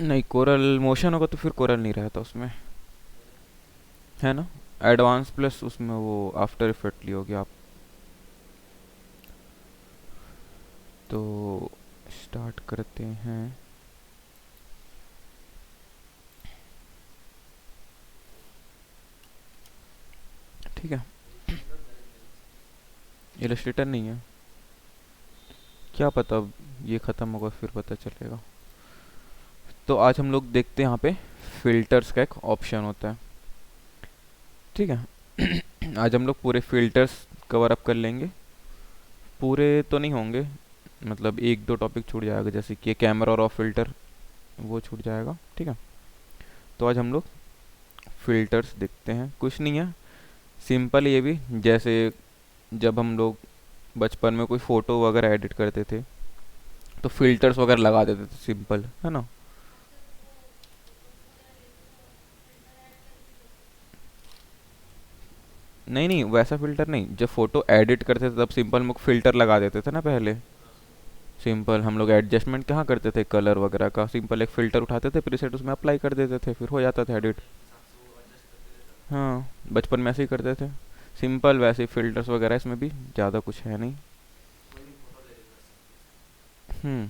नहीं, coral motion होगा तो फिर कोरल नहीं रहता उसमें, है ना। एडवांस प्लस उसमें वो आफ्टर इफेक्ट ली होगी आप। तो स्टार्ट करते हैं। ठीक है। इलस्ट्रेटर नहीं है, क्या पता अब ये ख़त्म होगा फिर पता चलेगा। तो आज हम लोग देखते हैं यहाँ पे फिल्टर्स का एक ऑप्शन होता है। ठीक है। आज हम लोग पूरे फिल्टर्स कवर अप कर लेंगे। पूरे तो नहीं होंगे, मतलब एक दो टॉपिक छूट जाएगा, जैसे कि कैमरा और ऑफ फिल्टर, वो छूट जाएगा। ठीक है। तो आज हम लोग फिल्टर्स देखते हैं। कुछ नहीं है, सिंपल ये भी, जैसे जब हम लोग बचपन में कोई फ़ोटो वगैरह एडिट करते थे तो फिल्टर्स वगैरह लगा देते थे, सिंपल है ना। नहीं नहीं, वैसा फ़िल्टर नहीं, जब फ़ोटो एडिट करते थे तब सिंपल में फ़िल्टर लगा देते थे ना पहले। सिंपल हम लोग एडजस्टमेंट कहाँ करते थे, कलर वगैरह का सिंपल एक फ़िल्टर उठाते थे, प्रीसेट उसमें अप्लाई कर देते थे, फिर हो जाता था एडिट। हाँ, बचपन में ऐसे ही करते थे। सिंपल वैसे फ़िल्टर्स वगैरह इसमें भी ज़्यादा कुछ है नहीं। हम्म।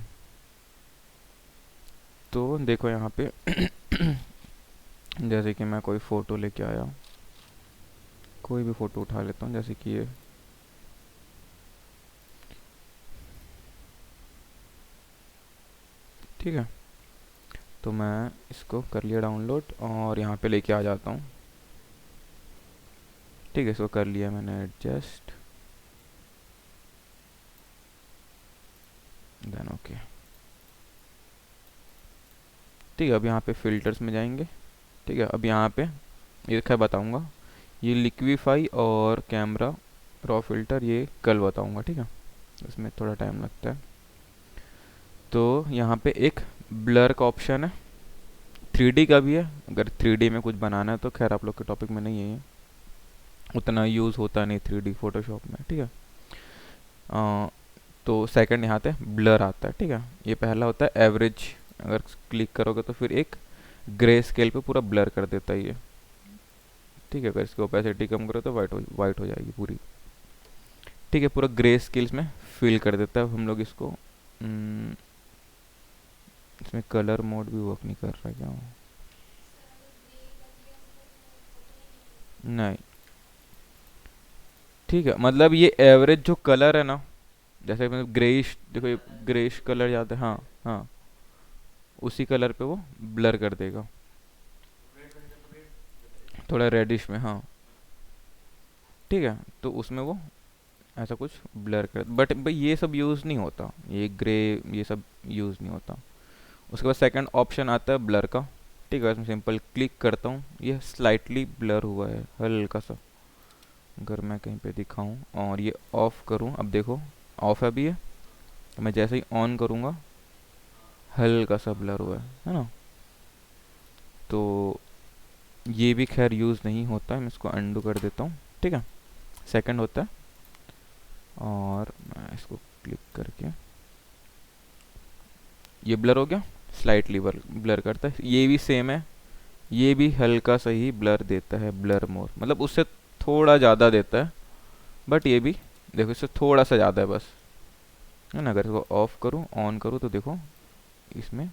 तो देखो यहाँ पे जैसे कि मैं कोई फ़ोटो लेके आया हूँ, कोई भी फ़ोटो उठा लेता हूँ, जैसे कि ये। ठीक है। तो मैं इसको कर लिया डाउनलोड और यहाँ पे लेके आ जाता हूँ। ठीक है, इसको कर लिया मैंने एडजस्ट, देन ओके। ठीक है, अब यहाँ पे फ़िल्टर्स में जाएंगे। ठीक है, अब यहाँ पे ये क्या बताऊँगा, ये लिक्विफाई और कैमरा रॉ फिल्टर ये कल बताऊँगा। ठीक है, इसमें थोड़ा टाइम लगता है। तो यहाँ पे एक ब्लर का ऑप्शन है, 3D का भी है। अगर 3D में कुछ बनाना है तो खैर आप लोग के टॉपिक में नहीं है ये, उतना यूज़ होता नहीं 3D फोटोशॉप में। ठीक है। तो सेकंड यहाँ पे ब्लर आता है। ठीक है, ये पहला होता है एवरेज, अगर क्लिक करोगे तो फिर एक ग्रे स्केल पे पूरा ब्लर कर देता है ये। ठीक है, अगर इसकी ओपेसिटी कम करो तो वाइट हो जाएगी पूरी। ठीक है, पूरा ग्रे स्केल्स में फिल कर देता है। अब हम लोग इसको इसमें कलर मोड भी वर्क नहीं कर रहा क्या? नहीं, ठीक है, मतलब ये एवरेज जो कलर है ना, जैसे मतलब ग्रेइश, देखो ये ग्रेइश कलर जाता है, हाँ हाँ, उसी कलर पे वो ब्लर कर देगा, थोड़ा रेडिश में, हाँ। ठीक है, तो उसमें वो ऐसा कुछ ब्लर कर, बट भाई ये सब यूज़ नहीं होता, ये ग्रे ये सब यूज़ नहीं होता। उसके बाद सेकंड ऑप्शन आता है ब्लर का। ठीक है, इसमें सिंपल क्लिक करता हूँ, ये स्लाइटली ब्लर हुआ है हल्का सा। अगर मैं कहीं पे दिखाऊं और ये ऑफ करूं, अब देखो ऑफ है अभी ये, मैं जैसे ही ऑन करूंगा हल्का सा ब्लर हुआ है ना। तो ये भी खैर यूज़ नहीं होता है, मैं इसको अंडू कर देता हूँ। ठीक है, सेकंड होता है, और मैं इसको क्लिक करके ये ब्लर हो गया, स्लाइटली ब्लर करता है। ये भी सेम है, ये भी हल्का सा ही ब्लर देता है, ब्लर मोर मतलब उससे थोड़ा ज़्यादा देता है, बट ये भी देखो इससे थोड़ा सा ज़्यादा है बस, है ना। अगर इसको ऑफ करूँ ऑन करूँ तो देखो इसमें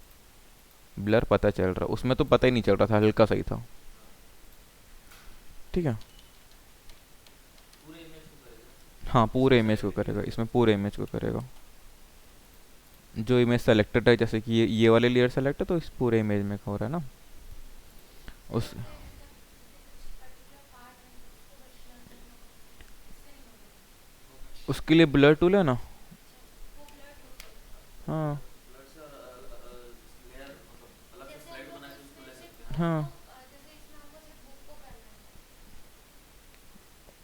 ब्लर पता चल रहा, उसमें तो पता ही नहीं चल रहा था, हल्का सा ही था। ठीक है, हाँ पूरे इमेज को करेगा, इसमें पूरे इमेज को करेगा। जो इमेज सेलेक्टेड है, जैसे कि ये वाले लेयर सेलेक्ट है तो इस पूरे इमेज में हो रहा है ना उस। उसके लिए ब्लर टूल है ना। हाँ हाँ,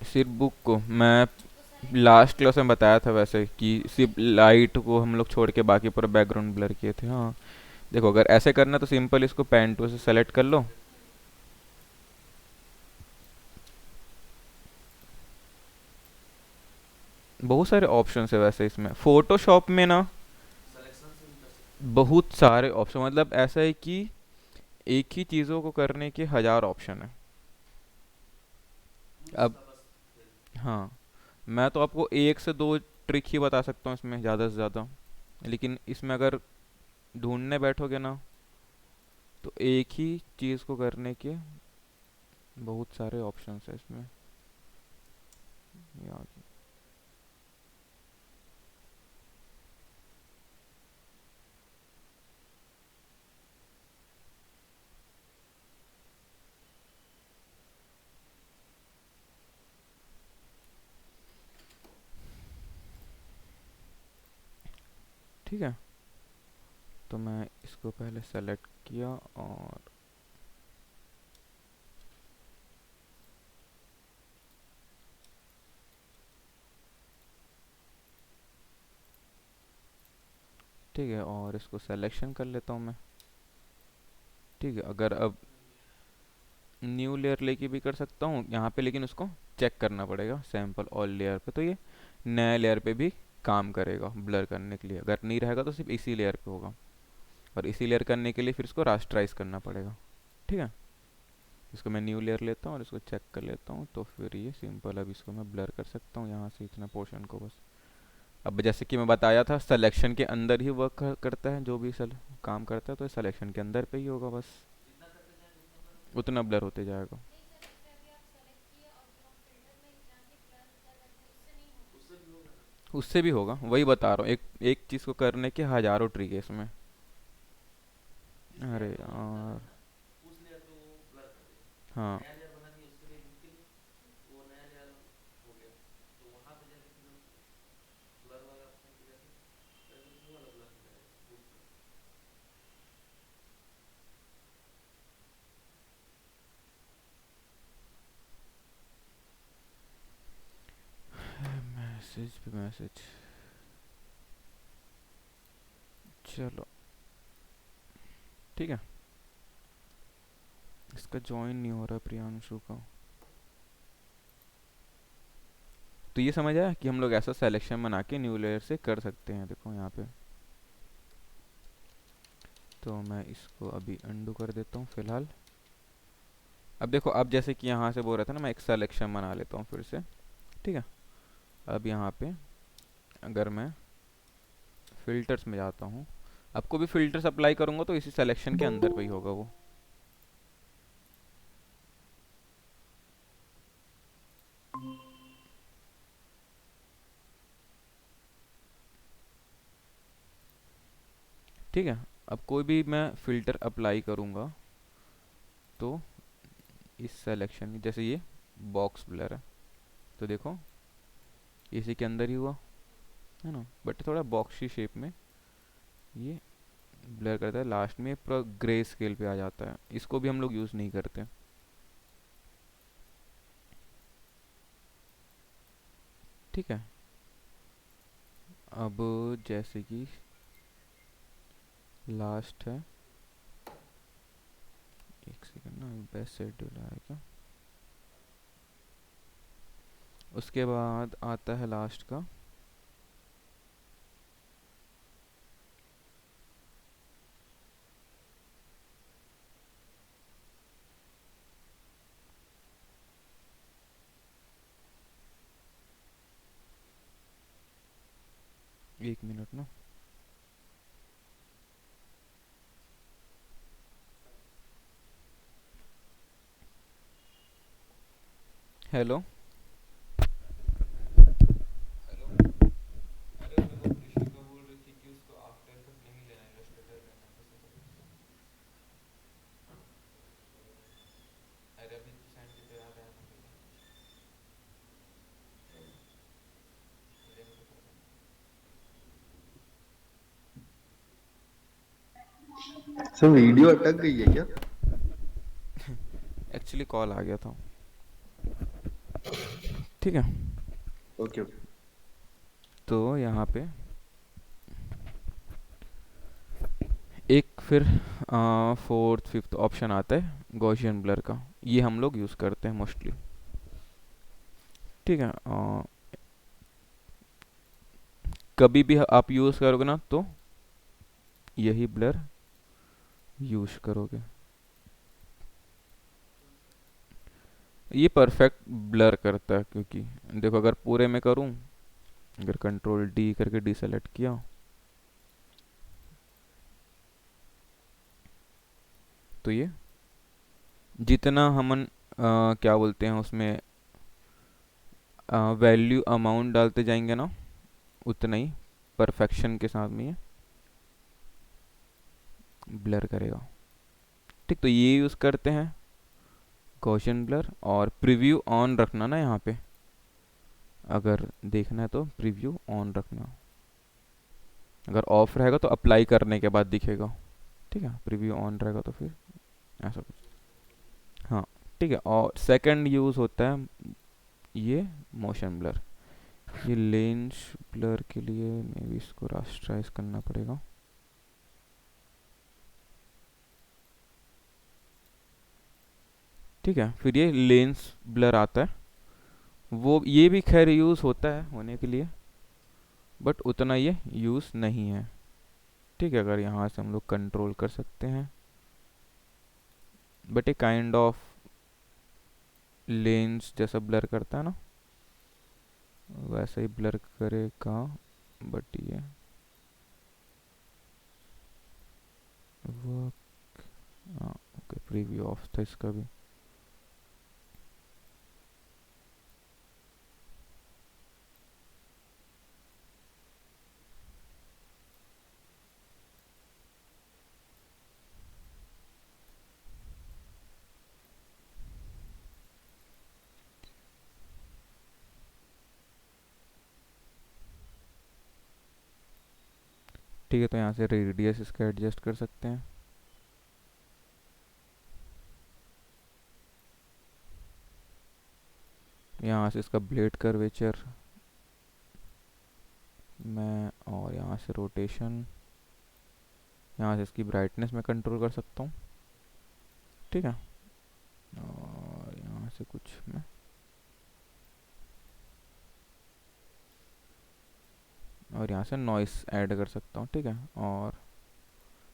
सिर्फ बुक को मैं लास्ट क्लास में बताया था वैसे, कि सिर्फ लाइट को हम लोग छोड़ के बाकी पूरा बैकग्राउंड ब्लर किए थे। हाँ, देखो अगर ऐसे करना है तो सिंपल इसको पेन टूल से सेलेक्ट कर लो। बहुत सारे ऑप्शन है वैसे इसमें, फोटोशॉप में ना। बहुत सारे ऑप्शन, मतलब ऐसा है कि एक ही चीज़ों को करने के हजार ऑप्शन है। अब हाँ, मैं तो आपको एक से दो ट्रिक ही बता सकता हूँ इसमें, ज़्यादा से ज़्यादा। लेकिन इसमें अगर ढूंढने बैठोगे ना, तो एक ही चीज़ को करने के बहुत सारे ऑप्शंस है इसमें। याद। ठीक है, तो मैं इसको पहले सेलेक्ट किया और ठीक है, और इसको सिलेक्शन कर लेता हूँ मैं। ठीक है, अगर अब न्यू लेयर लेके भी कर सकता हूँ यहाँ पे, लेकिन उसको चेक करना पड़ेगा सैम्पल ऑल लेयर पे, तो ये नए लेयर पे भी काम करेगा ब्लर करने के लिए। अगर नहीं रहेगा तो सिर्फ इसी लेयर पे होगा, और इसी लेयर करने के लिए फिर इसको रास्टराइज करना पड़ेगा। ठीक है, इसको मैं न्यू लेयर लेता हूँ और इसको चेक कर लेता हूँ, तो फिर ये सिंपल। अब इसको मैं ब्लर कर सकता हूँ यहाँ से इतना पोर्शन को बस। अब जैसे कि मैं बताया था, सिलेक्शन के अंदर ही वर्क करता है, जो भी काम करता है तो सिलेक्शन के अंदर पे ही होगा बस, उतना ब्लर होते जाएगा। उससे भी होगा, वही बता रहा हूँ, एक एक चीज़ को करने के हजारों ट्रिक है इसमें। अरे यार। हाँ, मैसेज पे मैसेज। चलो ठीक है, इसका ज्वाइन नहीं हो रहा प्रियांशु का। तो ये समझ आया कि हम लोग ऐसा सिलेक्शन बना के न्यू लेयर से कर सकते हैं, देखो यहाँ पे। तो मैं इसको अभी अंडू कर देता हूँ फिलहाल। अब देखो, अब जैसे कि यहाँ से बोल रहा था ना, मैं एक सिलेक्शन बना लेता हूँ फिर से। ठीक है, अब यहाँ पे अगर मैं फिल्टर्स में जाता हूँ, आपको भी फिल्टर्स अप्लाई करूँगा तो इसी सिलेक्शन के अंदर पे ही होगा वो। ठीक है, अब कोई भी मैं फिल्टर अप्लाई करूँगा तो इस सिलेक्शन, जैसे ये बॉक्स ब्लर है, तो देखो इसी के अंदर ही हुआ है ना, बट थोड़ा बॉक्सी शेप में ये ब्लर करता है, लास्ट में पूरा ग्रे स्केल पे आ जाता है। इसको भी हम लोग यूज़ नहीं करते। ठीक है, अब जैसे कि लास्ट है, एक सेकंड ना, बेस्ट शेड्यूल है क्या, उसके बाद आता है लास्ट का। 1 मिनट ना। हेलो। हेलो। अरे वो ऋषिका बोल रही थी कि उसको आफ्टर इफेक्ट नहीं लेना, इलस्ट्रेटर लेना है बस, ऐसा कुछ। अरे अभी सेंड की तो याद आया ना मुझे, लेने को कर सर वीडियो अटक गई है क्या? देना। एक्चुअली कॉल आ गया था। ठीक है, ओके ओके। तो यहाँ पे एक फिर फोर्थ फिफ्थ ऑप्शन आता है गॉसियन ब्लर का, ये हम लोग यूज़ करते हैं मोस्टली। ठीक है, कभी भी आप यूज़ करोगे ना, तो यही ब्लर यूज करोगे। ये परफेक्ट ब्लर करता है, क्योंकि देखो अगर पूरे में करूँ, अगर कंट्रोल डी करके डीसेलेक्ट किया, तो ये जितना हमन क्या बोलते हैं उसमें वैल्यू अमाउंट डालते जाएंगे ना, उतना ही परफेक्शन के साथ में ये ब्लर करेगा। ठीक, तो ये यूज़ करते हैं गॉसियन ब्लर। और प्रीव्यू ऑन रखना ना यहाँ पे, अगर देखना है तो प्रीव्यू ऑन रखना। अगर ऑफ रहेगा तो अप्लाई करने के बाद दिखेगा। ठीक है, प्रीव्यू ऑन रहेगा तो फिर ऐसा कुछ। हाँ, ठीक है। और सेकंड यूज़ होता है ये मोशन ब्लर। ये लेंस ब्लर के लिए मे भी इसको रास्टराइज करना पड़ेगा। ठीक है, फिर ये लेंस ब्लर आता है, वो ये भी खैर यूज़ होता है होने के लिए, बट उतना ये यूज़ नहीं है। ठीक है, अगर यहाँ से हम लोग कंट्रोल कर सकते हैं, बट ये काइंड ऑफ लेंस जैसा ब्लर करता है ना, वैसा ही ब्लर करेगा। बट ये वो, हाँ ओके, प्रीव्यू ऑफ था इसका भी। ठीक है, तो यहाँ से रेडियस इसका एडजस्ट कर सकते हैं। यहाँ से इसका ब्लेड कर्वेचर मैं, और यहाँ से रोटेशन, यहाँ से इसकी ब्राइटनेस मैं कंट्रोल कर सकता हूँ। ठीक है, और यहाँ से कुछ मैं, और यहाँ से नॉइस ऐड कर सकता हूँ। ठीक है, और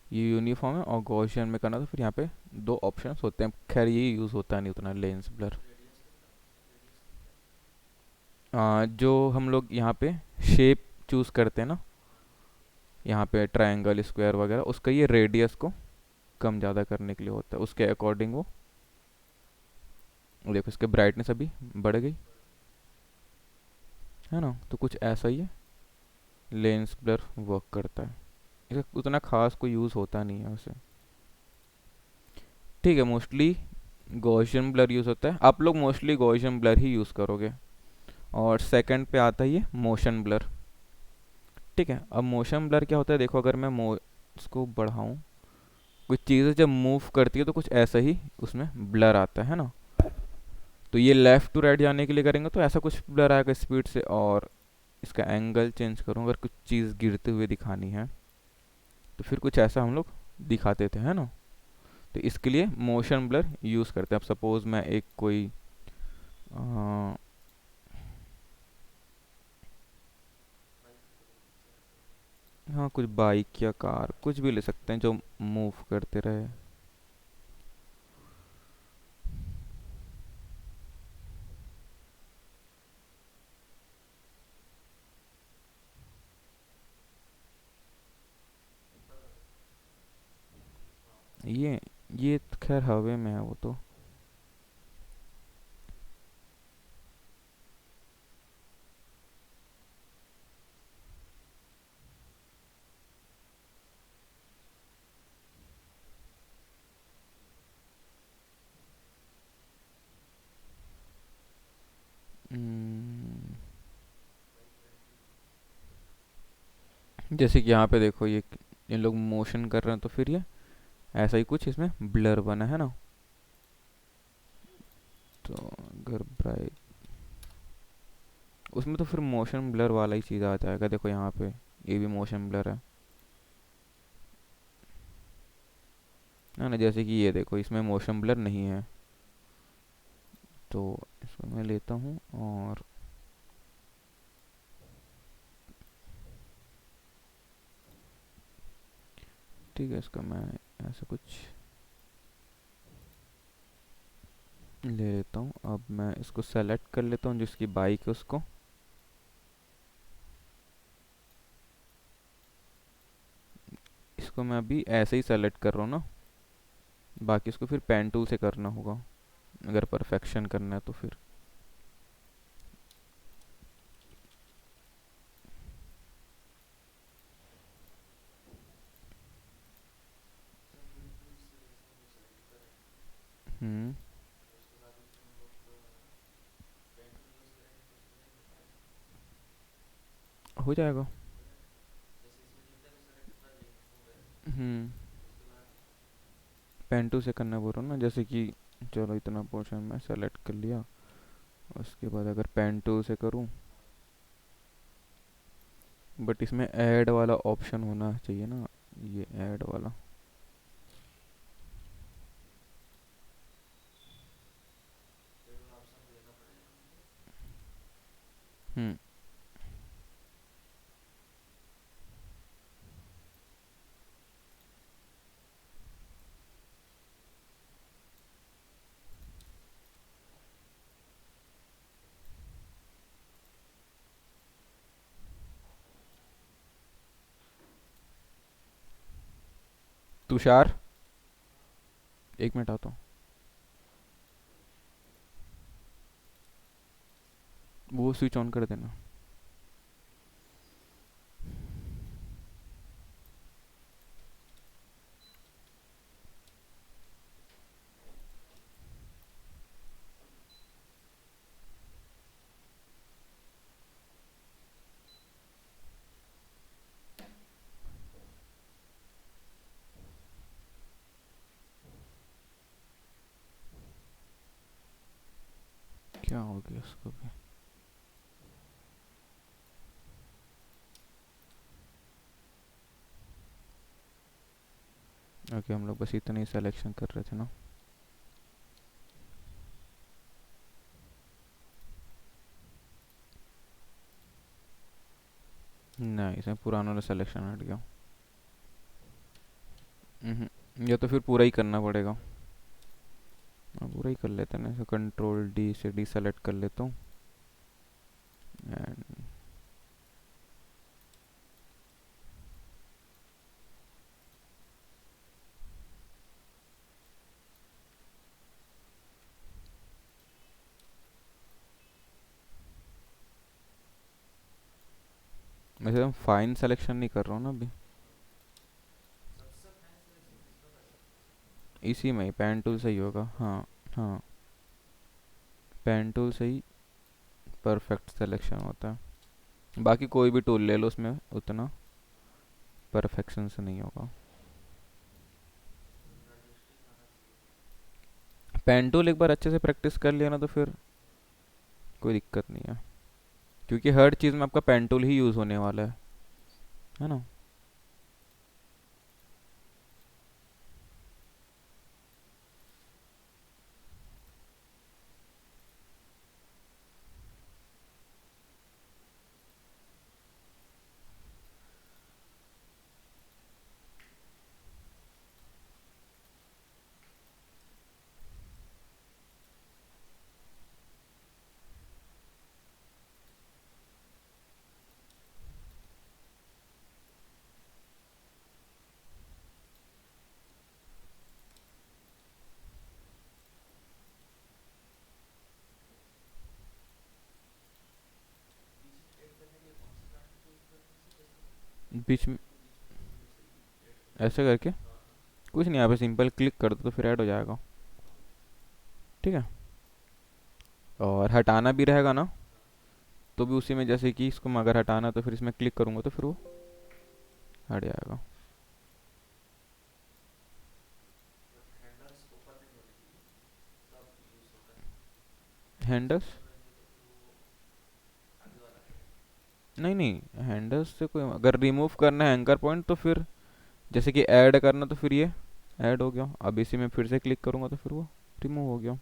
ये यूनिफॉर्म है। और गॉसियन में करना तो फिर यहाँ पे दो ऑप्शंस होते हैं, खैर ये यूज़ होता नहीं उतना लेंस ब्लर। जो हम लोग यहाँ पे शेप चूज़ करते हैं ना, यहाँ पे ट्रायंगल स्क्वायर वगैरह, उसका ये रेडियस को कम ज़्यादा करने के लिए होता है, उसके अकॉर्डिंग वो देखो इसके ब्राइटनेस अभी बढ़ गई है ना। तो कुछ ऐसा ही है, लेंस ब्लर वर्क करता है। इसका उतना खास कोई यूज़ होता नहीं है वैसे। ठीक है, मोस्टली गॉसियन ब्लर यूज़ होता है, आप लोग मोस्टली गॉसियन ब्लर ही यूज़ करोगे। और सेकंड पे आता है ये मोशन ब्लर। ठीक है, अब मोशन ब्लर क्या होता है, देखो अगर मैं इसको बढ़ाऊँ, कुछ चीज़ें जब मूव करती है तो कुछ ऐसा ही उसमें ब्लर आता है ना। तो ये लेफ़्ट टू राइट जाने के लिए करेंगे तो ऐसा कुछ ब्लर आएगा स्पीड से। और इसका एंगल चेंज करूँ, अगर कुछ चीज़ गिरते हुए दिखानी है तो फिर कुछ ऐसा हम लोग दिखाते थे, है ना। तो इसके लिए मोशन ब्लर यूज़ करते हैं। अब सपोज़ मैं एक कोई आ, हाँ कुछ बाइक या कार कुछ भी ले सकते हैं जो मूव करते रहे। ये तो खैर हवे में है वो तो। हम्म, जैसे कि यहाँ पे देखो ये लोग मोशन कर रहे हैं, तो फिर ये ऐसा ही कुछ इसमें ब्लर बना है ना। तो अगर ब्राइट, उसमें तो फिर मोशन ब्लर वाला ही चीज़ आ जाएगा। देखो यहाँ पे ये भी मोशन ब्लर है ना। जैसे कि ये देखो इसमें मोशन ब्लर नहीं है, तो इसको मैं लेता हूँ और ठीक है, इसका मैं ऐसा कुछ ले लेता हूँ। अब मैं इसको सेलेक्ट कर लेता हूँ, जिसकी बाइक है उसको। इसको मैं अभी ऐसे ही सेलेक्ट कर रहा हूँ ना, बाकी इसको फिर पेन टूल से करना होगा अगर परफेक्शन करना है तो फिर। हम्म। हो जाएगा। हम्म। पेन टूल से करना बोल रहा हूँ ना, जैसे कि चलो इतना पोर्शन मैं सेलेक्ट कर लिया, उसके बाद अगर पेन टूल से करूँ, बट इसमें ऐड वाला ऑप्शन होना चाहिए ना, ये ऐड वाला। हम्म। तुषार, एक मिनट आता हूँ। वो स्विच ऑन कर देना। क्या हो गया उसको भी? ओके, हम लोग बस इतना ही सिलेक्शन कर रहे थे ना। नहीं, इसमें पुराना वाला सिलेक्शन हट गया। या तो फिर पूरा ही करना पड़ेगा। हाँ, पूरा ही कर लेते हैं ना, कंट्रोल डी से डी सेलेक्ट कर लेता हूँ। एंड मैं एकदम फाइन सिलेक्शन नहीं कर रहा हूँ ना अभी। इसी में ही पेन टूल सही होगा, हाँ। हाँ, पेन टूल से ही परफेक्ट सिलेक्शन होता है। बाकी कोई भी टूल ले लो, उसमें उतना परफेक्शन से नहीं होगा। पेन टूल एक बार अच्छे से प्रैक्टिस कर लिया ना तो फिर कोई दिक्कत नहीं है, क्योंकि हर चीज़ में आपका पेन टूल ही यूज़ होने वाला है ना। बीच में ऐसे करके कुछ नहीं, यहाँ पे सिंपल क्लिक कर दो तो फिर ऐड हो जाएगा। ठीक है। और हटाना भी रहेगा ना, तो भी उसी में, जैसे कि इसको मैं अगर हटाना तो फिर इसमें क्लिक करूँगा तो फिर वो हट जाएगा। हैंडल्स? नहीं नहीं, हैंडल्स से कोई, अगर रिमूव करना है एंकर पॉइंट तो फिर, जैसे कि ऐड करना तो फिर ये ऐड हो गया। अब इसी में फिर से क्लिक करूँगा तो फिर वो रिमूव हो गया।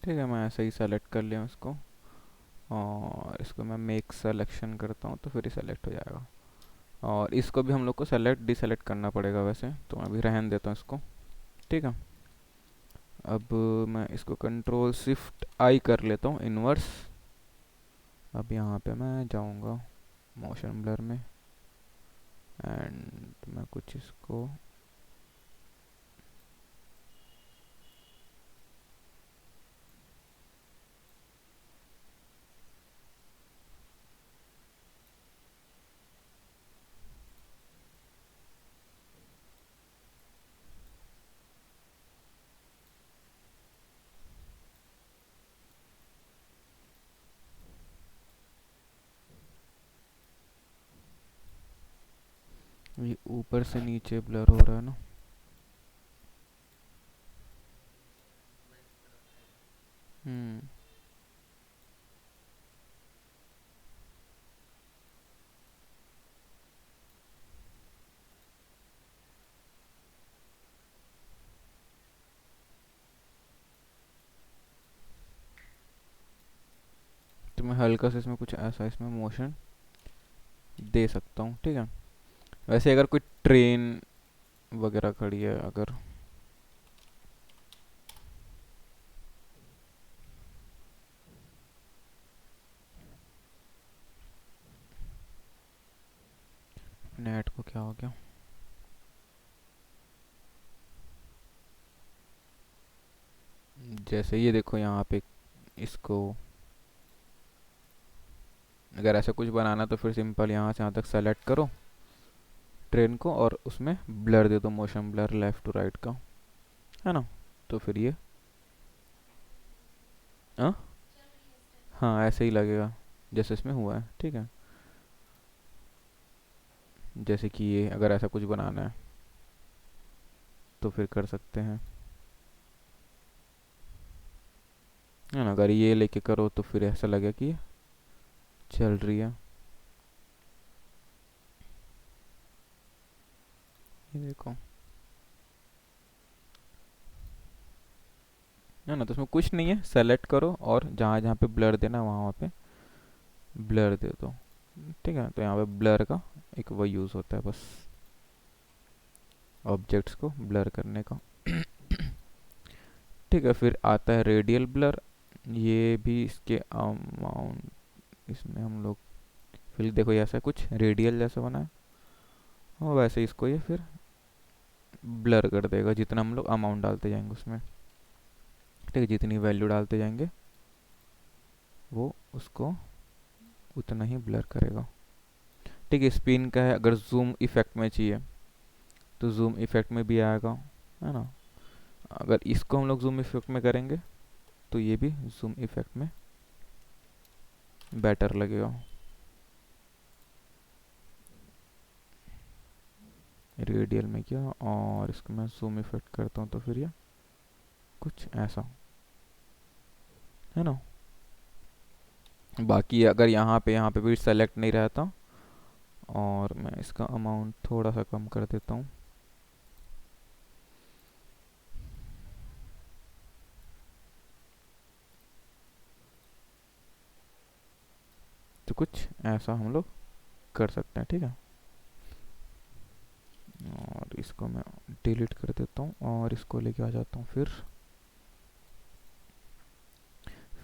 ठीक है, मैं ऐसे ही सेलेक्ट कर लिया इसको, और इसको मैं मेक सेलेक्शन करता हूँ तो फिर ही सेलेक्ट हो जाएगा। और इसको भी हम लोग को सेलेक्ट डिसेलेक्ट करना पड़ेगा वैसे, तो मैं अभी रहने देता हूँ इसको। ठीक है, अब मैं इसको कंट्रोल शिफ्ट आई कर लेता हूँ इनवर्स। अब यहाँ पे मैं जाऊँगा मोशन ब्लर में, एंड मैं कुछ इसको ये ऊपर से नीचे ब्लर हो रहा है ना। हम्म तो मैं हल्का से इसमें कुछ ऐसा इसमें मोशन दे सकता हूँ। ठीक है, वैसे अगर कोई ट्रेन वगैरह खड़ी है, अगर नेट को क्या हो गया, जैसे ये देखो यहाँ पे इसको अगर ऐसा कुछ बनाना तो फिर सिंपल यहाँ से यहाँ तक सेलेक्ट करो ट्रेन को, और उसमें ब्लर दे दो, motion blur left to right का, है ना। तो फिर ये हाँ, हाँ ऐसे ही लगेगा जैसे इसमें हुआ है। ठीक है, जैसे कि ये अगर ऐसा कुछ बनाना है तो फिर कर सकते हैं, है ना। अगर ये लेके करो तो फिर ऐसा लगे कि ये चल रही है। ये देखो, है ना, तो इसमें कुछ नहीं है, सेलेक्ट करो और जहाँ जहाँ पे ब्लर देना है वहाँ वहाँ पे ब्लर दे दो। ठीक है, तो यहाँ पे ब्लर का एक वो यूज़ होता है बस, ऑब्जेक्ट्स को ब्लर करने का। ठीक है, फिर आता है रेडियल ब्लर। ये भी इसके अमाउंट, इसमें हम लोग फिर देखो ये ऐसा कुछ रेडियल जैसा बना है, और वैसे इसको ये फिर ब्लर कर देगा जितना हम लोग अमाउंट डालते जाएंगे उसमें। ठीक है, जितनी वैल्यू डालते जाएंगे वो उसको उतना ही ब्लर करेगा। ठीक है, स्पिन का है, अगर जूम इफेक्ट में चाहिए तो जूम इफेक्ट में भी आएगा, है ना। अगर इसको हम लोग जूम इफेक्ट में करेंगे तो ये भी जूम इफेक्ट में बेटर लगेगा। रेडियल में किया, और इसको मैं जूम इफेक्ट करता हूँ तो फिर ये कुछ ऐसा, है ना। बाकी अगर यहाँ पे भी सेलेक्ट नहीं रहता, और मैं इसका अमाउंट थोड़ा सा कम कर देता हूँ, तो कुछ ऐसा हम लोग कर सकते हैं। ठीक है, और इसको मैं डिलीट कर देता हूँ और इसको लेके आ जाता हूँ।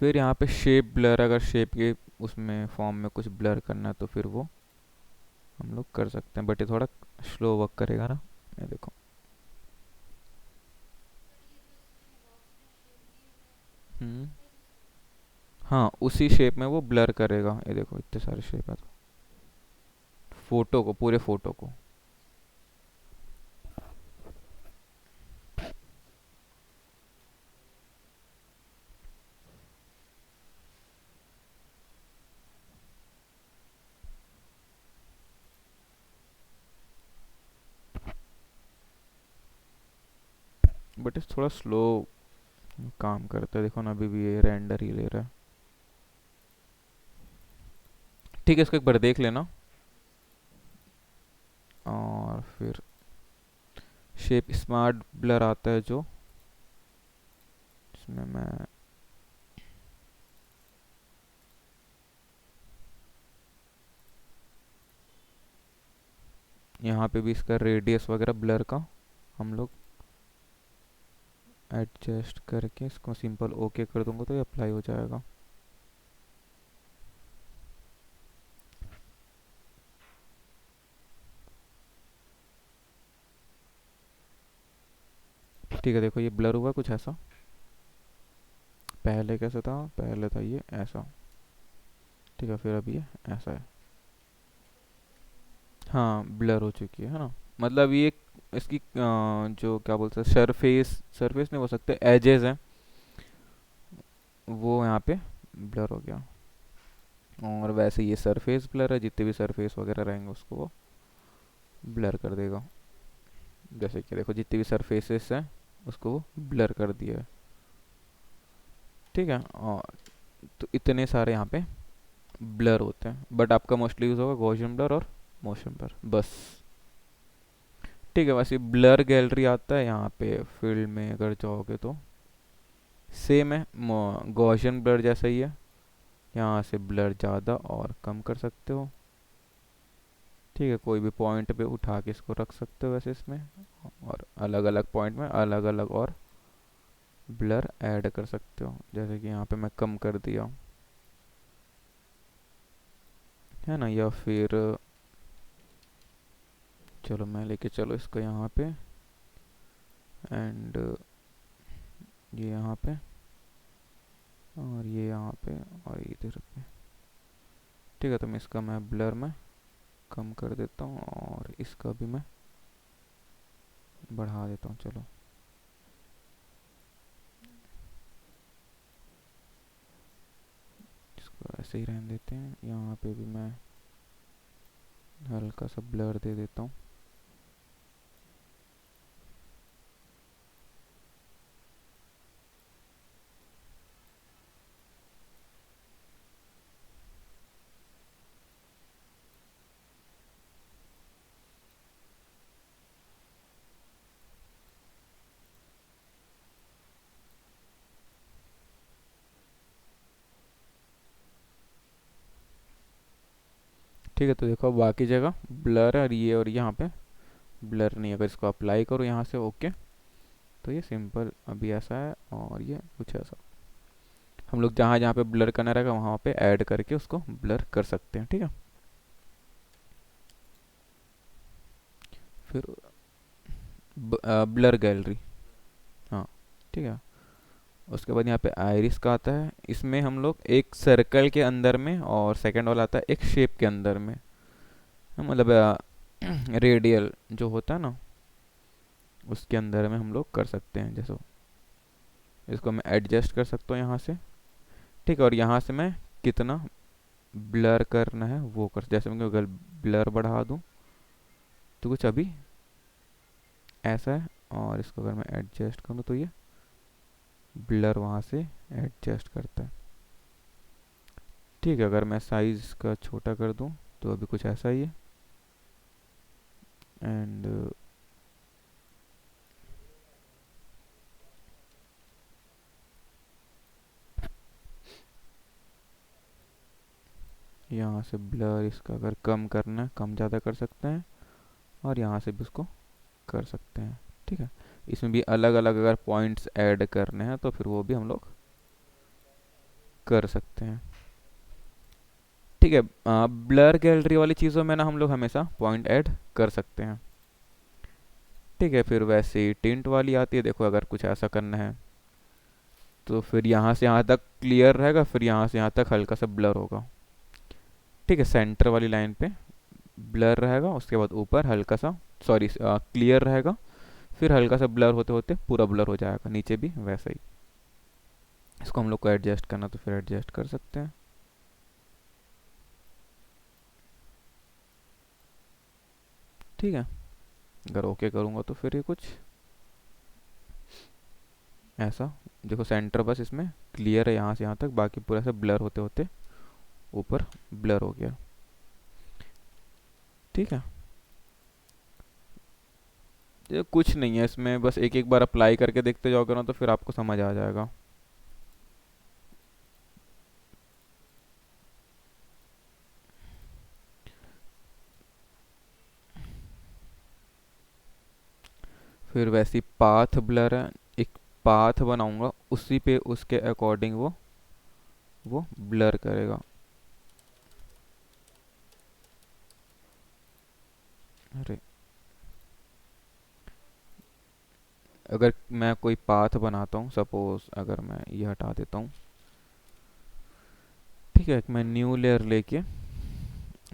फिर यहाँ पे शेप ब्लर, अगर शेप के उसमें फॉर्म में कुछ ब्लर करना है तो फिर वो हम लोग कर सकते हैं, बट ये थोड़ा स्लो वर्क करेगा ना। ये देखो, हम्म हाँ उसी शेप में वो ब्लर करेगा। ये देखो इतने सारे शेप है, तो फोटो को, पूरे फोटो को। बट इस थोड़ा स्लो काम करता है, देखो ना अभी भी ये रेंडर ही ले रहा है। ठीक है, इसको एक बार देख लेना, और फिर शेप स्मार्ट ब्लर आता है जो, इसमें मैं यहाँ पे भी इसका रेडियस वगैरह ब्लर का हम लोग एडजस्ट करके इसको सिंपल ओके कर दूंगा तो ये अप्लाई हो जाएगा। ठीक है, देखो ये ब्लर हुआ कुछ ऐसा। पहले कैसा था, पहले था ये ऐसा। ठीक है, फिर अभी ये ऐसा है। हाँ ब्लर हो चुकी है ना। मतलब ये इसकी जो क्या बोलते हैं, सरफेस सरफेस नहीं बोल सकते, एजेस हैं, वो यहाँ पे ब्लर हो गया। और वैसे ये सरफेस ब्लर है, जितने भी सरफेस वगैरह रहेंगे उसको वो ब्लर कर देगा। जैसे कि देखो जितने भी सरफेसेस हैं उसको वो ब्लर कर दिया है। ठीक है, और तो इतने सारे यहाँ पे ब्लर होते हैं, बट आपका मोस्टली यूज़ होगा गॉसियन ब्लर और मोशन ब्लर बस। ठीक है, वैसे ब्लर गैलरी आता है यहाँ पे फील्ड में, अगर जाओगे तो सेम है, गॉसियन ब्लर जैसा ही है। यहाँ से ब्लर ज़्यादा और कम कर सकते हो। ठीक है, कोई भी पॉइंट पे उठा के इसको रख सकते हो वैसे इसमें, और अलग अलग पॉइंट में अलग अलग और ब्लर ऐड कर सकते हो। जैसे कि यहाँ पे मैं कम कर दिया है ना, या फिर चलो मैं लेके चलो इसको यहाँ पे, एंड ये यहाँ पे और ये यहाँ पे और इधर पे। ठीक है, तो मैं इसका ब्लर में कम कर देता हूँ और इसका भी मैं बढ़ा देता हूँ। चलो इसको ऐसे ही रहने देते हैं। यहाँ पे भी मैं हल्का सा ब्लर दे देता हूँ। ठीक है, तो देखो बाकी जगह ब्लर है, और यहाँ पे ब्लर नहीं है। अगर इसको अप्लाई करो यहाँ से ओके, तो ये सिंपल अभी ऐसा है और ये कुछ ऐसा। हम लोग जहाँ जहाँ पे ब्लर करना रहेगा वहाँ पे ऐड करके उसको ब्लर कर सकते हैं। ठीक है, फिर ब्लर गैलरी। हाँ ठीक है, उसके बाद यहाँ पे आइरिस का आता है। इसमें हम लोग एक सर्कल के अंदर में, और सेकंड वाला आता है एक शेप के अंदर में। मतलब रेडियल जो होता है ना, उसके अंदर में हम लोग कर सकते हैं। जैसे इसको मैं एडजस्ट कर सकता हूँ यहाँ से। ठीक है, और यहाँ से मैं कितना ब्लर करना है वो कर, जैसे मैं अगर ब्लर बढ़ा दूँ तो कुछ अभी ऐसा है, और इसको अगर मैं एडजस्ट करूँ तो ये ब्लर वहाँ से एडजस्ट करता है। ठीक है, अगर मैं साइज़ का छोटा कर दूँ तो अभी कुछ ऐसा ही है। एंड यहाँ से ब्लर इसका अगर कम करना है कम ज़्यादा कर सकते हैं, और यहाँ से भी उसको कर सकते हैं। ठीक है, इसमें भी अलग अलग अगर पॉइंट्स ऐड करने हैं तो फिर वो भी हम लोग कर सकते हैं। ठीक है, ब्लर गैलरी वाली चीज़ों में ना हम लोग हमेशा पॉइंट ऐड कर सकते हैं। ठीक है, फिर वैसे ही टिंट वाली आती है। देखो अगर कुछ ऐसा करना है तो फिर यहाँ से यहाँ तक क्लियर रहेगा, फिर यहाँ से यहाँ तक हल्का सा ब्लर होगा। ठीक है, सेंटर वाली लाइन पे ब्लर रहेगा, उसके बाद ऊपर हल्का सा, सॉरी क्लियर रहेगा, फिर हल्का सा ब्लर होते होते पूरा ब्लर हो जाएगा। नीचे भी वैसा ही। इसको हम लोग को एडजस्ट करना तो फिर एडजस्ट कर सकते हैं। ठीक है, अगर ओके करूँगा तो फिर ये कुछ ऐसा। देखो सेंटर बस इसमें क्लियर है यहाँ से यहाँ तक, बाकी पूरा से ब्लर होते होते ऊपर ब्लर हो गया। ठीक है, ये कुछ नहीं है इसमें, बस एक एक बार अप्लाई करके देखते जाओगे ना तो फिर आपको समझ आ जाएगा। फिर वैसी पाथ ब्लर है, एक पाथ बनाऊंगा, उसी पे उसके अकॉर्डिंग वो ब्लर करेगा। अरे, अगर मैं कोई पाथ बनाता हूँ, सपोज अगर मैं ये हटा देता हूँ, ठीक है, मैं न्यू लेयर लेके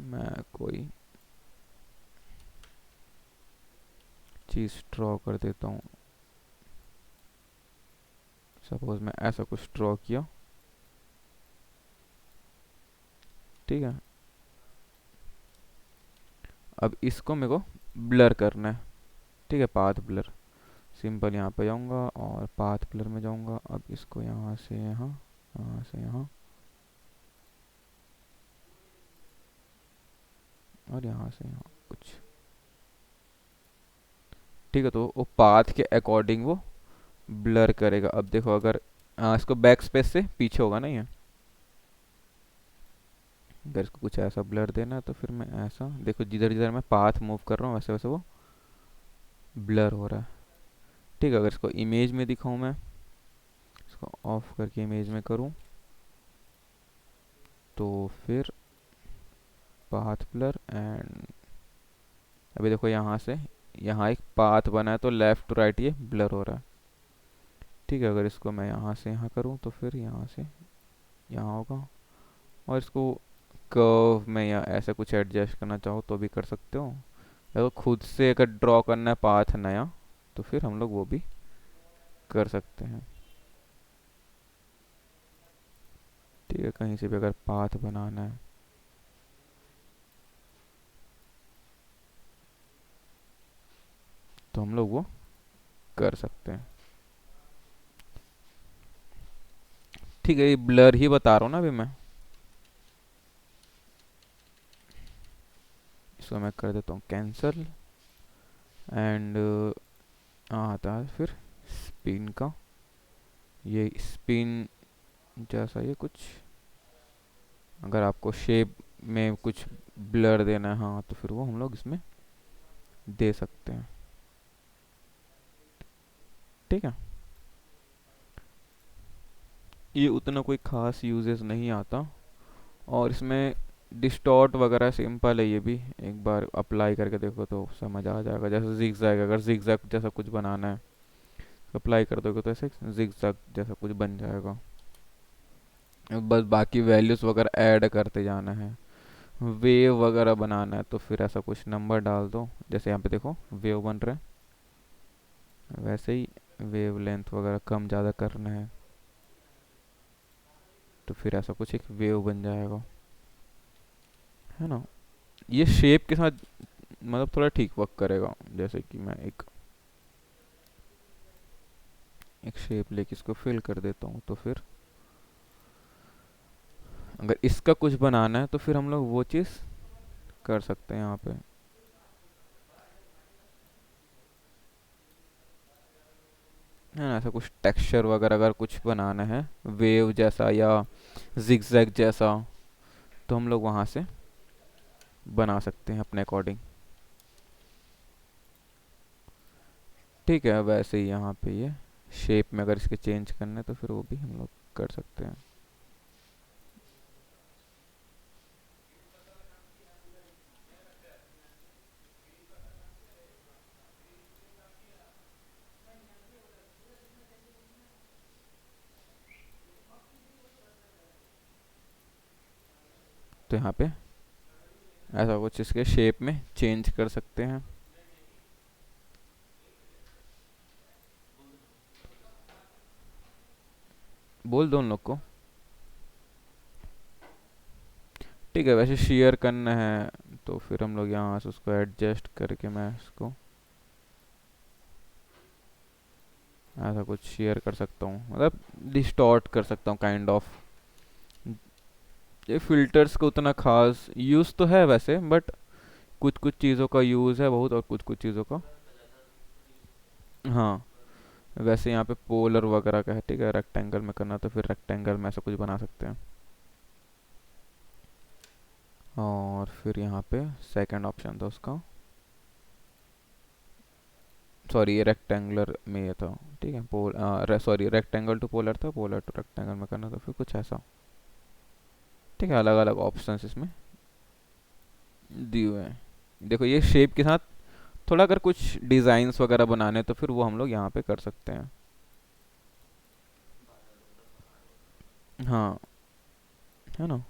मैं कोई चीज़ ड्रॉ कर देता हूँ। सपोज मैं ऐसा कुछ ड्रॉ किया, ठीक है। अब इसको मेरे को ब्लर करना है, ठीक है, पाथ ब्लर। सिंपल यहाँ पे जाऊँगा और पाथ ब्लर में जाऊँगा। अब इसको यहाँ से यहाँ, यहाँ से यहाँ, और यहाँ से यहाँ कुछ, ठीक है। तो वो पाथ के अकॉर्डिंग वो ब्लर करेगा। अब देखो, अगर इसको बैक स्पेस से पीछे होगा ना ये, अगर इसको कुछ ऐसा ब्लर देना है तो फिर मैं ऐसा, देखो जिधर जिधर मैं पाथ मूव कर रहा हूँ वैसे वैसे वो ब्लर हो रहा है, ठीक है। अगर इसको इमेज में दिखाऊँ मैं, इसको ऑफ करके इमेज में करूँ, तो फिर पाथ ब्लर एंड, अभी देखो यहाँ से यहाँ एक पाथ बना है तो लेफ्ट टू राइट ये ब्लर हो रहा है, ठीक है। अगर इसको मैं यहाँ से यहाँ करूँ तो फिर यहाँ से यहाँ होगा। और इसको कर्व में या ऐसा कुछ एडजस्ट करना चाहो तो भी कर सकते हो। अगर खुद से अगर ड्रॉ करना है पाथ नया, तो फिर हम लोग वो भी कर सकते हैं, ठीक है। कहीं से भी अगर पाथ बनाना है तो हम लोग वो कर सकते हैं, ठीक है। ये ब्लर ही बता रहा हूँ ना अभी मैं। इसको मैं कर देता हूँ कैंसल एंड आता है फिर स्पिन का, ये स्पिन जैसा ये कुछ, अगर आपको शेप में कुछ ब्लर देना है, हाँ, तो फिर वो हम लोग इसमें दे सकते हैं, ठीक है। ये उतना कोई खास यूजेस नहीं आता, और इसमें डिस्टॉर्ट वगैरह सिंपल है, ये भी एक बार अप्लाई करके देखो तो समझ आ जाएगा। जैसे जिग जैग, अगर जिग जैग जैसा कुछ बनाना है, अप्लाई कर दोगे तो ऐसे जिग जैग जैसा कुछ बन जाएगा। बस बाकी वैल्यूज़ वगैरह ऐड करते जाना है। वेव वगैरह बनाना है तो फिर ऐसा कुछ नंबर डाल दो, जैसे यहाँ पे देखो वेव बन रहा है, वैसे ही वेव लेंथ वगैरह कम ज़्यादा करना है तो फिर ऐसा कुछ एक वेव बन जाएगा, है ना। ये शेप के साथ मतलब थोड़ा ठीक वर्क करेगा। जैसे कि मैं एक शेप लेके इसको फिल कर देता हूँ, तो फिर अगर इसका कुछ बनाना है तो फिर हम लोग वो चीज़ कर सकते हैं यहाँ पे, है ना। ऐसा कुछ टेक्सचर वगैरह अगर कुछ बनाना है वेव जैसा या जिगजैग जैसा, तो हम लोग वहाँ से बना सकते हैं अपने अकॉर्डिंग, ठीक है। वैसे ही यहाँ पे ये शेप में अगर इसके चेंज करना है तो फिर वो भी हम लोग कर सकते हैं। तो यहाँ पे ऐसा कुछ इसके शेप में चेंज कर सकते हैं। बोल दो उन लोग को, ठीक है। वैसे शेयर करना है तो फिर हम लोग यहाँ से उसको एडजस्ट करके मैं इसको ऐसा कुछ शेयर कर सकता हूँ, मतलब डिस्टॉर्ट कर सकता हूँ काइंड ऑफ। ये फिल्टर्स का उतना खास यूज़ तो है वैसे, बट कुछ कुछ चीज़ों का यूज़ है बहुत, और कुछ कुछ चीज़ों का, हाँ। वैसे यहाँ पे पोलर वगैरह का है, ठीक है। रेक्टेंगल में करना तो फिर रेक्टेंगल में ऐसा कुछ बना सकते हैं। और फिर यहाँ पे सेकंड ऑप्शन था उसका सॉरी, ये रेक्टेंगुलर में ये था। ठीक है, सॉरी, रेक्टेंगल टू पोलर था, पोलर टू रेक्टेंगल में करना था, फिर कुछ ऐसा। ठीक है, अलग अलग ऑप्शंस इसमें दिए हुए हैं। देखो ये शेप के साथ थोड़ा अगर कुछ डिज़ाइंस वगैरह बनाने तो फिर वो हम लोग यहाँ पे कर सकते हैं। हाँ, है ना।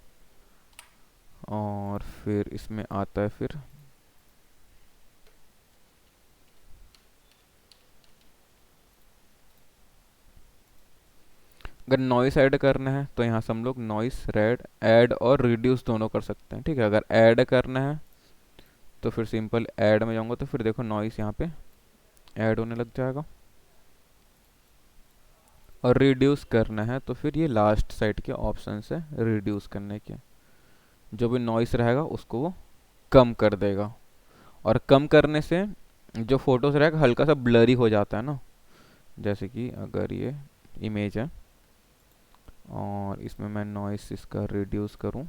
और फिर इसमें आता है फिर अगर नॉइस ऐड करना है तो यहाँ से हम लोग नॉइस रेड ऐड और रिड्यूस दोनों कर सकते हैं। ठीक है, अगर ऐड करना है तो फिर सिंपल ऐड में जाऊँगा तो फिर देखो नॉइस यहाँ पे ऐड होने लग जाएगा। और रिड्यूस करना है तो फिर ये लास्ट साइड के ऑप्शन से रिड्यूस करने के, जो भी नॉइस रहेगा उसको वो कम कर देगा। और कम करने से जो फोटोज रहेगा हल्का सा ब्लरी हो जाता है ना। जैसे कि अगर ये इमेज है और इसमें मैं नॉइस इसका रिड्यूस करूं,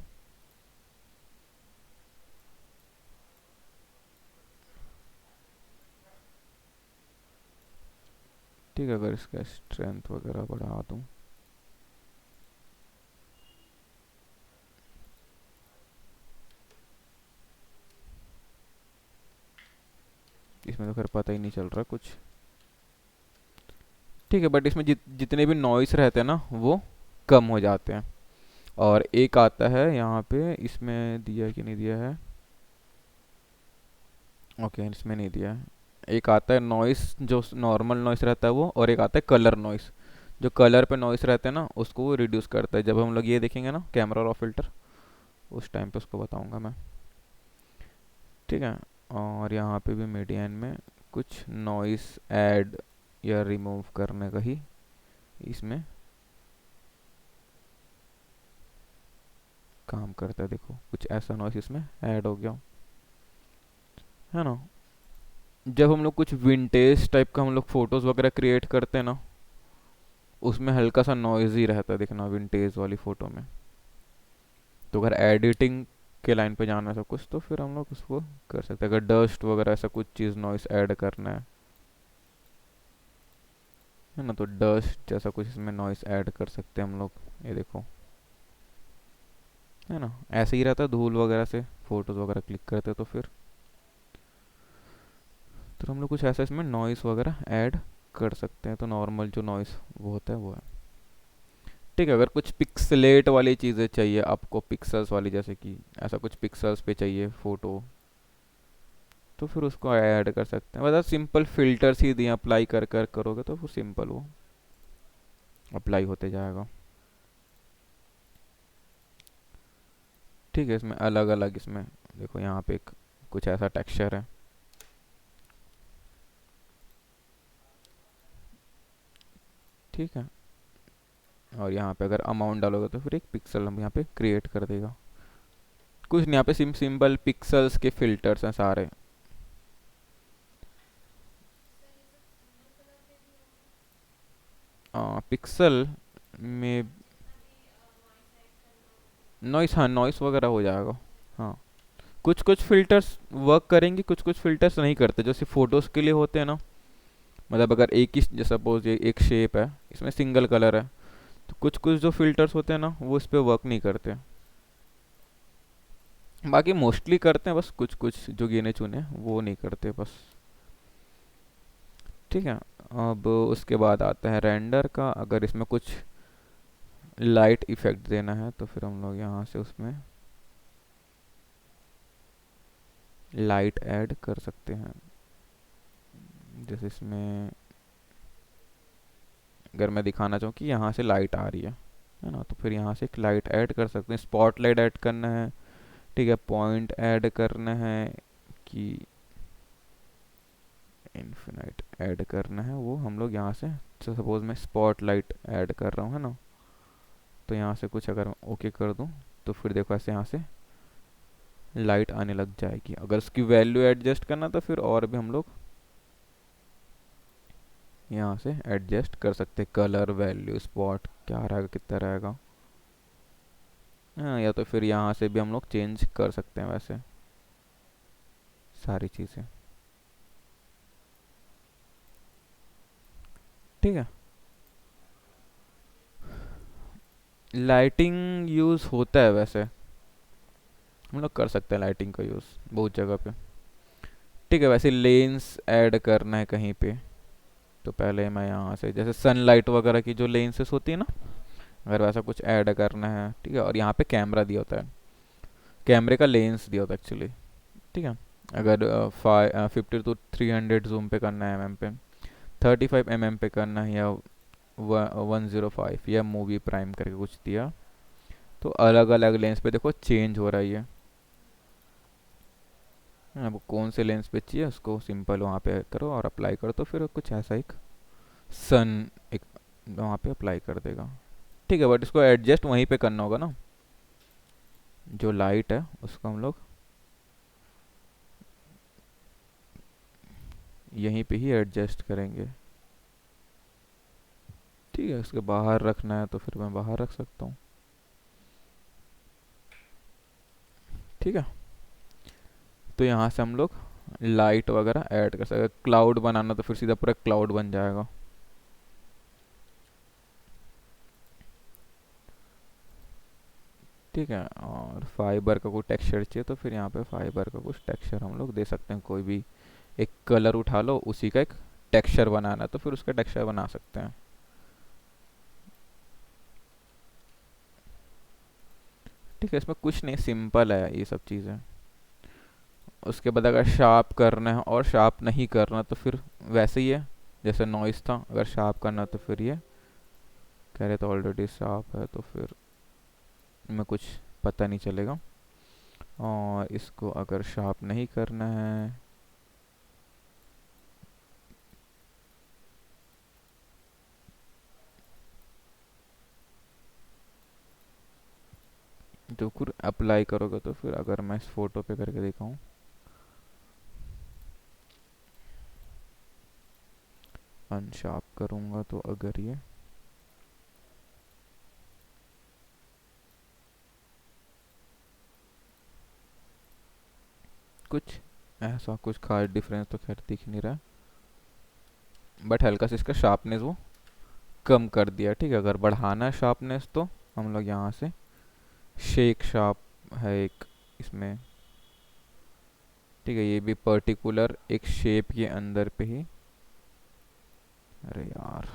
ठीक है, अगर इसका स्ट्रेंथ वगैरह बढ़ा दूं, इसमें तो खैर पता ही नहीं चल रहा कुछ। ठीक है, बट इसमें जितने भी नॉइस रहते हैं ना वो कम हो जाते हैं। और एक आता है यहाँ पे, इसमें दिया है कि नहीं दिया है, ओके इसमें नहीं दिया है। एक आता है नॉइस, जो नॉर्मल नॉइस रहता है वो, और एक आता है कलर नॉइस। जो कलर पे नॉइस रहते हैं ना उसको वो रिड्यूस करता है। जब हम लोग ये देखेंगे ना कैमरा रॉ फिल्टर, उस टाइम पे उसको बताऊंगा मैं। ठीक है, और यहाँ पे भी मीडियन में कुछ नॉइस ऐड या रिमूव करने का ही इसमें काम करता है। देखो कुछ ऐसा नॉइस इसमें ऐड हो गया, है ना। जब हम लोग कुछ विंटेज टाइप का हम लोग फोटोज़ वगैरह क्रिएट करते हैं ना, उसमें हल्का सा नॉइज़ी रहता है दिखना विंटेज वाली फ़ोटो में। तो अगर एडिटिंग के लाइन पे जाना है सब कुछ तो फिर हम लोग उसको कर सकते हैं। अगर डस्ट वगैरह ऐसा कुछ चीज़ नॉइस ऐड करना है ना, तो डस्ट जैसा कुछ इसमें नॉइस ऐड कर सकते हैं हम लोग। ये देखो, है ना, ऐसे ही रहता है धूल वगैरह से फोटोज़ वगैरह क्लिक करते हैं तो फिर हम लोग कुछ ऐसा इसमें नॉइस वगैरह ऐड कर सकते हैं। तो नॉर्मल जो नॉइस वो होता है वो है। ठीक है, अगर कुछ पिक्सलेट वाली चीज़ें चाहिए आपको, पिक्सल्स वाली, जैसे कि ऐसा कुछ पिक्सल्स पे चाहिए फ़ोटो, तो फिर उसको ऐड कर सकते हैं। मतलब सिंपल फिल्टर सीधे अप्लाई कर कर करोगे तो फिर सिंपल वो अप्लाई होते जाएगा। ठीक है, इसमें अलग अलग, इसमें देखो यहाँ पे एक कुछ ऐसा टेक्सचर है। ठीक है, और यहाँ पे अगर अमाउंट डालोगे तो फिर एक पिक्सल हम यहाँ पे क्रिएट कर देगा। कुछ नहीं, यहाँ पे सिंपल पिक्सल्स के फिल्टर्स हैं सारे। पिक्सल में नॉइस, हाँ नॉइस वगैरह हो जाएगा। हाँ, कुछ कुछ फिल्टर्स वर्क करेंगे, कुछ कुछ फिल्टर्स नहीं करते, जो सिर्फ फोटोज़ के लिए होते हैं ना। मतलब अगर एक ही, जैसे सपोज ये एक शेप है, इसमें सिंगल कलर है, तो कुछ कुछ जो फिल्टर्स होते हैं ना वो इस पर वर्क नहीं करते। बाकी मोस्टली करते हैं, बस कुछ कुछ जो गिने चुने वो नहीं करते बस। ठीक है, अब उसके बाद आता है रेंडर का। अगर इसमें कुछ लाइट इफेक्ट देना है तो फिर हम लोग यहाँ से उसमें लाइट ऐड कर सकते हैं। जैसे इसमें अगर मैं दिखाना चाहूँ कि यहाँ से लाइट आ रही है ना, तो फिर यहाँ से एक लाइट ऐड कर सकते हैं। स्पॉट लाइट ऐड करना है, ठीक है, पॉइंट ऐड करना है कि इन्फिनाइट ऐड करना है, वो हम लोग यहाँ से, सपोज मैं स्पॉट लाइट ऐड कर रहा हूँ, है ना, तो यहाँ से कुछ अगर ओके कर दूँ तो फिर देखो ऐसे यहाँ से लाइट आने लग जाएगी। अगर उसकी वैल्यू एडजस्ट करना तो फिर और भी हम लोग यहाँ से एडजस्ट कर सकते हैं। कलर वैल्यू स्पॉट क्या रहेगा, कितना रहेगा, हाँ, या तो फिर यहाँ से भी हम लोग चेंज कर सकते हैं वैसे सारी चीज़ें। ठीक है। लाइटिंग यूज़ होता है वैसे, हम लोग कर सकते हैं लाइटिंग का यूज़ बहुत जगह पे। ठीक है, वैसे लेंस ऐड करना है कहीं पे, तो पहले मैं यहाँ से जैसे सनलाइट वगैरह की जो लेंसेस होती है ना, अगर वैसा कुछ ऐड करना है, ठीक है। और यहाँ पे कैमरा दिया होता है, कैमरे का लेंस दिया होता है एक्चुअली, ठीक है। अगर 50 to 300 जूम पे करना है mm पे, 35 mm पे करना है, या 105 या मूवी प्राइम करके कुछ दिया, तो अलग अलग लेंस पे देखो चेंज हो रहा है ये। अब कौन से लेंस पे चाहिए उसको सिंपल वहाँ पे करो और अप्लाई करो, तो फिर कुछ ऐसा एक सन एक वहाँ पे अप्लाई कर देगा। ठीक है, बट इसको एडजस्ट वहीं पे करना होगा ना, जो लाइट है उसको हम लोग यहीं पे ही एडजस्ट करेंगे। ठीक है, उसके बाहर रखना है तो फिर मैं बाहर रख सकता हूँ। ठीक है, तो यहाँ से हम लोग लाइट वगैरह ऐड कर सकते हैं। क्लाउड बनाना तो फिर सीधा पूरा क्लाउड बन जाएगा। ठीक है, और फाइबर का कोई टेक्सचर चाहिए तो फिर यहाँ पे फाइबर का कुछ टेक्सचर हम लोग दे सकते हैं। कोई भी एक कलर उठा लो, उसी का एक टेक्सचर बनाना है तो फिर उसका टेक्सचर बना सकते हैं। ठीक है, इसमें कुछ नहीं, सिंपल है ये सब चीज़ें। उसके बाद अगर शार्प करना है और शार्प नहीं करना तो फिर वैसे ही है जैसे नॉइस था। अगर शार्प करना तो फिर ये कह रहे तो ऑलरेडी शार्प है, तो फिर में कुछ पता नहीं चलेगा। और इसको अगर शार्प नहीं करना है तो फिर अप्लाई करोगे, तो फिर अगर मैं इस फोटो पे करके दिखाऊं, अनशार्प करूंगा, तो अगर ये कुछ ऐसा कुछ खास डिफरेंस तो खैर दिख नहीं रहा, बट हल्का सा इसका शार्पनेस वो कम कर दिया। ठीक है, अगर बढ़ाना है शार्पनेस तो हम लोग यहाँ से शेक शार्प है एक इसमें। ठीक है, ये भी पर्टिकुलर एक शेप के अंदर पे ही। अरे यार,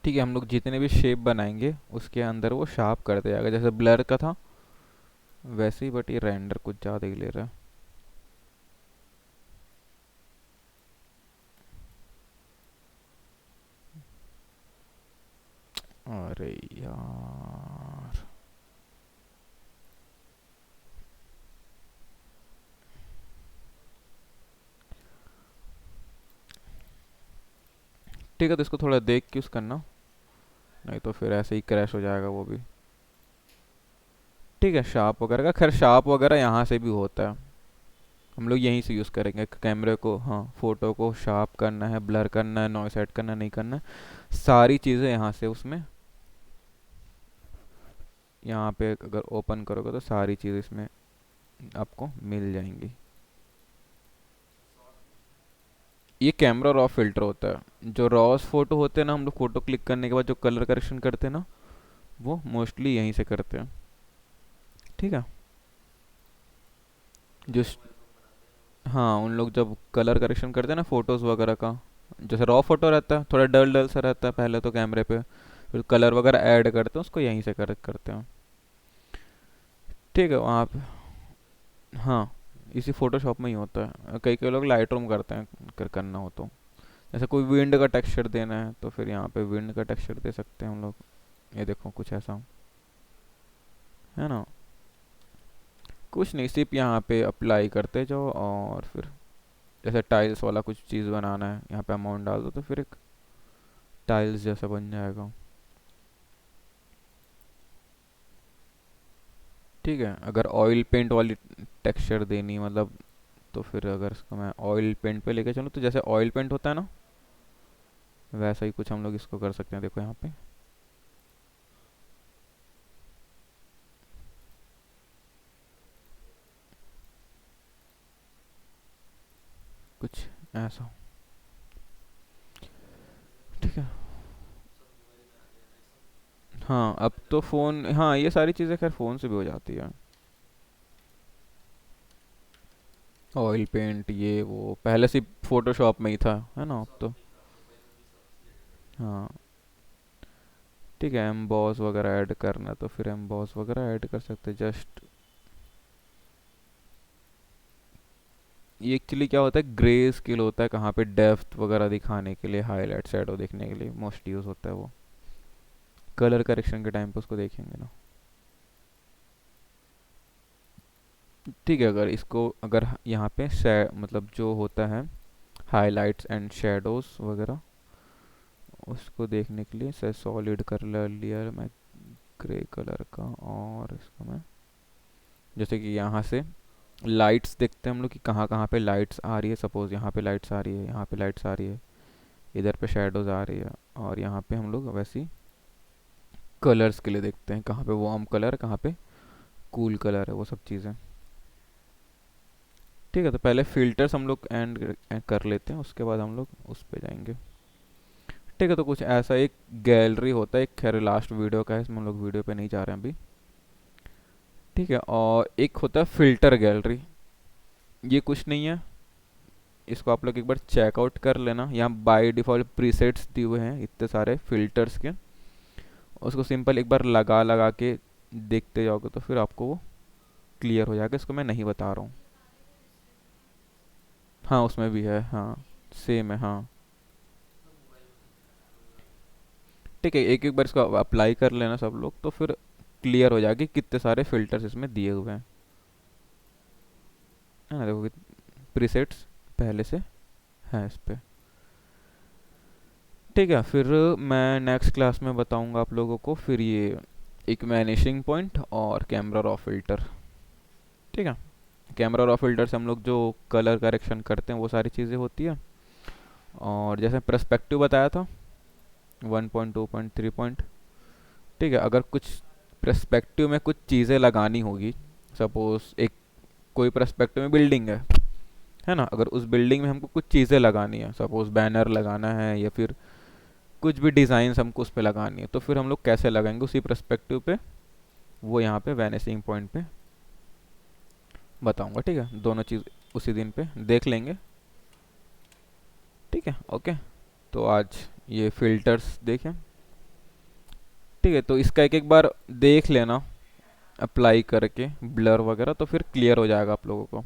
ठीक है, हम लोग जितने भी शेप बनाएंगे उसके अंदर वो शार्प करते जाएगा, जैसे ब्लर का था वैसे ही, बट ये रेंडर कुछ ज़्यादा ही ले रहा है। अरे यार, ठीक है, तो इसको थोड़ा देख के यूज़ करना, नहीं तो फिर ऐसे ही क्रैश हो जाएगा वो भी। ठीक है, शार्प वगैरह का खैर शार्प वगैरह यहाँ से भी होता है, हम लोग यहीं से यूज़ करेंगे कैमरे को। हाँ, फ़ोटो को शार्प करना है, ब्लर करना है, नॉइस सेट करना नहीं करना है, सारी चीज़ें यहाँ से उसमें, यहाँ पे अगर ओपन करोगे तो सारी चीज़ इसमें आपको मिल जाएंगी। ये कैमरा रॉ फिल्टर होता है। जो रॉस फोटो होते हैं ना, हम लोग फोटो क्लिक करने के बाद जो कलर करेक्शन करते हैं ना, वो मोस्टली यहीं से करते हैं। ठीक है, जो हाँ, उन लोग जब कलर करेक्शन करते हैं ना फोटोज़ वगैरह का, जैसे रॉ फोटो रहता है थोड़ा डल डल सा रहता है पहले तो कैमरे पे, फिर कलर वगैरह ऐड करते हैं उसको यहीं से करेक्ट करते हैं। ठीक है, वहाँ पे हाँ, इसी फोटोशॉप में ही होता है। कई कई लोग लाइट रूम करते हैं करना हो तो, जैसे कोई विंड का टेक्सचर देना है तो फिर यहाँ पे विंड का टेक्सचर दे सकते हैं हम लोग। ये देखो कुछ ऐसा है ना, कुछ नहीं, सिर्फ यहाँ पे अप्लाई करते जाओ। और फिर जैसे टाइल्स वाला कुछ चीज़ बनाना है, यहाँ पे अमाउंट डाल दो तो फिर एक टाइल्स जैसा बन जाएगा। ठीक है, अगर ऑयल पेंट वाली टेक्सचर देनी मतलब, तो फिर अगर इसको मैं ऑयल पेंट पे लेके चलूँ तो जैसे ऑयल पेंट होता है ना, वैसा ही कुछ हम लोग इसको कर सकते हैं। देखो यहाँ पे कुछ ऐसा। ठीक है। हाँ अब तो फ़ोन, हाँ ये सारी चीज़ें खैर फ़ोन से भी हो जाती है। ऑयल पेंट ये वो पहले से फोटोशॉप में ही था, है ना अब तो। हाँ ठीक है, एम्बॉस वगैरह ऐड करना है तो फिर एम्बॉस वगैरह ऐड कर सकते हैं। जस्ट ये एक्चुअली क्या होता है, ग्रे स्केल होता है, कहाँ पे डेप्थ वगैरह दिखाने के लिए, हाईलाइट शैडो देखने के लिए मोस्ट यूज़ होता है वो। कलर करेक्शन के टाइम पे उसको देखेंगे ना। ठीक है, अगर इसको अगर यहाँ पे मतलब जो होता है हाइलाइट्स एंड शेडोज वगैरह, उसको देखने के लिए से सॉलिड कर लिया मैं ग्रे कलर का। और इसको मैं जैसे कि यहाँ से लाइट्स देखते हैं हम लोग कि कहाँ कहाँ पे लाइट्स आ रही है। सपोज यहाँ पे लाइट्स आ रही है, यहाँ पे लाइट्स आ रही है, इधर पे शेडोज आ रही है। और यहाँ पे हम लोग वैसी कलर्स के लिए देखते हैं कहाँ पे वार्म कलर, कहाँ पे कूल कलर है, वो सब चीज़ें। ठीक है, तो पहले फिल्टर्स हम लोग एंड कर लेते हैं, उसके बाद हम लोग उस पे जाएंगे। ठीक है, तो कुछ ऐसा एक गैलरी होता है, एक खैर लास्ट वीडियो का है, इसमें हम लोग वीडियो पे नहीं जा रहे हैं अभी। ठीक है, और एक होता है फिल्टर गैलरी। ये कुछ नहीं है, इसको आप लोग एक बार चेकआउट कर लेना। यहाँ बाय डिफ़ॉल्ट प्रीसेट्स दिए हुए हैं इतने सारे फिल्टर्स के, उसको सिंपल एक बार लगा लगा के देखते जाओगे तो फिर आपको वो क्लियर हो जाएगा। इसको मैं नहीं बता रहा हूँ। हाँ उसमें भी है, हाँ सेम है, हाँ। ठीक है, एक एक बार इसको अप्लाई कर लेना सब लोग, तो फिर क्लियर हो जाएगी कितने सारे फिल्टर्स इसमें दिए हुए हैं, है ना। देखो प्रीसेट्स पहले से हैं इस पे। ठीक है, फिर मैं नेक्स्ट क्लास में बताऊंगा आप लोगों को फिर ये एक वैनिशिंग पॉइंट और कैमरा रॉ फिल्टर। ठीक है, कैमरा रॉ फिल्टर से हम लोग जो कलर करेक्शन करते हैं वो सारी चीज़ें होती है। और जैसे पर्सपेक्टिव बताया था 1.2 पॉइंट 3 पॉइंट। ठीक है, अगर कुछ पर्सपेक्टिव में कुछ चीज़ें लगानी होगी, सपोज एक कोई पर्सपेक्टिव में बिल्डिंग है ना, अगर उस बिल्डिंग में हमको कुछ चीज़ें लगानी है, सपोज बैनर लगाना है या फिर कुछ भी डिज़ाइंस हमको उस पर लगानी है, तो फिर हम लोग कैसे लगाएंगे उसी पर्सपेक्टिव पे, वो यहाँ पे वैनिशिंग पॉइंट पे बताऊंगा। ठीक है, दोनों चीज़ उसी दिन पे देख लेंगे। ठीक है, ओके। तो आज ये फिल्टर्स देखें। ठीक है, तो इसका एक एक बार देख लेना अप्लाई करके ब्लर वगैरह, तो फिर क्लियर हो जाएगा आप लोगों को।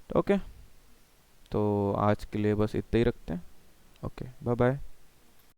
तो ओके, तो आज के लिए बस इतना ही रखते हैं। Okay, bye bye.